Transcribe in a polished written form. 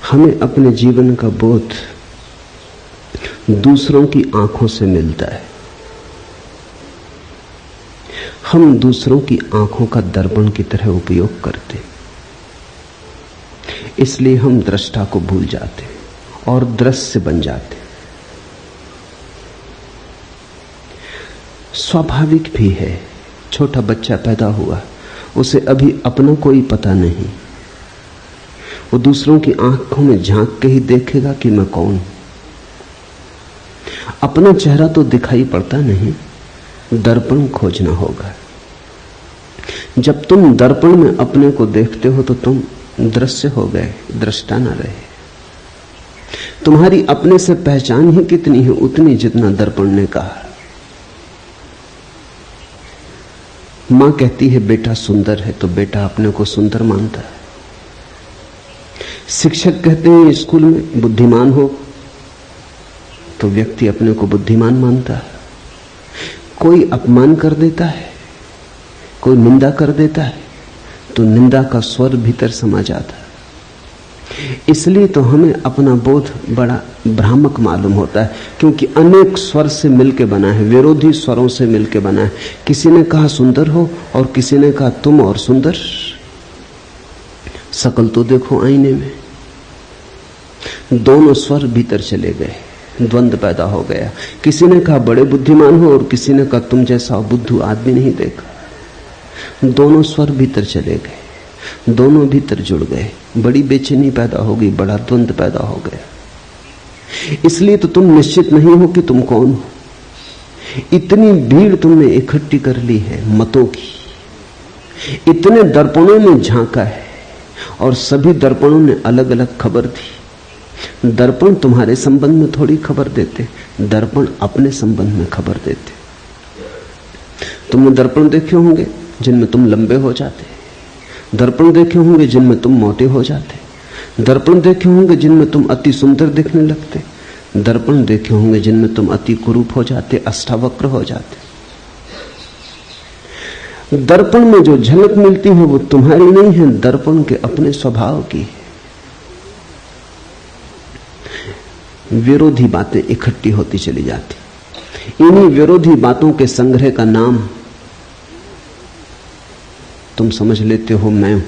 हमें अपने जीवन का बोध दूसरों की आंखों से मिलता है। हम दूसरों की आंखों का दर्पण की तरह उपयोग करते, इसलिए हम दृष्टा को भूल जाते और दृश्य बन जाते। स्वाभाविक भी है, छोटा बच्चा पैदा हुआ, उसे अभी अपना कोई पता नहीं, वो दूसरों की आंखों में झांक के ही देखेगा कि मैं कौन। अपना चेहरा तो दिखाई पड़ता नहीं, दर्पण खोजना होगा। जब तुम दर्पण में अपने को देखते हो तो तुम दृश्य हो गए, दृष्टा ना रहे। तुम्हारी अपने से पहचान ही कितनी है, उतनी जितना दर्पण ने कहा। मां कहती है बेटा सुंदर है, तो बेटा अपने को सुंदर मानता है। शिक्षक कहते हैं स्कूल में बुद्धिमान हो, तो व्यक्ति अपने को बुद्धिमान मानता है। कोई अपमान कर देता है, कोई निंदा कर देता है, तो निंदा का स्वर भीतर समा जाता है। इसलिए तो हमें अपना बोध बड़ा भ्रामक मालूम होता है, क्योंकि अनेक स्वर से मिलकर बना है, विरोधी स्वरों से मिलकर बना है। किसी ने कहा सुंदर हो और किसी ने कहा तुम और सुंदर। शकल तो देखो आईने में, दोनों स्वर भीतर चले गए, द्वंद्व पैदा हो गया। किसी ने कहा बड़े बुद्धिमान हो और किसी ने कहा तुम जैसा बुद्धू आदमी नहीं देखा। दोनों स्वर भीतर चले गए, दोनों भीतर जुड़ गए, बड़ी बेचैनी पैदा हो गई, बड़ा द्वंद्व पैदा हो गया। इसलिए तो तुम निश्चित नहीं हो कि तुम कौन हो। इतनी भीड़ तुमने इकट्ठी कर ली है मतों की, इतने दर्पणों में झांका है और सभी दर्पणों ने अलग अलग खबर दी। दर्पण तुम्हारे संबंध में थोड़ी खबर देते, दर्पण अपने संबंध में खबर देते। तुमने दर्पण देखे होंगे जिनमें तुम लंबे हो जाते, दर्पण देखे होंगे जिनमें तुम मोटे हो जाते, दर्पण देखे होंगे जिनमें तुम अति सुंदर दिखने लगते, दर्पण देखे होंगे जिनमें तुम अति कुरूप हो जाते, अष्टावक्र हो जाते। दर्पण में जो झलक मिलती है वो तुम्हारी नहीं है, दर्पण के अपने स्वभाव की है। विरोधी बातें इकट्ठी होती चली जाती। इन्हीं विरोधी बातों के संग्रह का नाम तुम समझ लेते हो मैं हूं।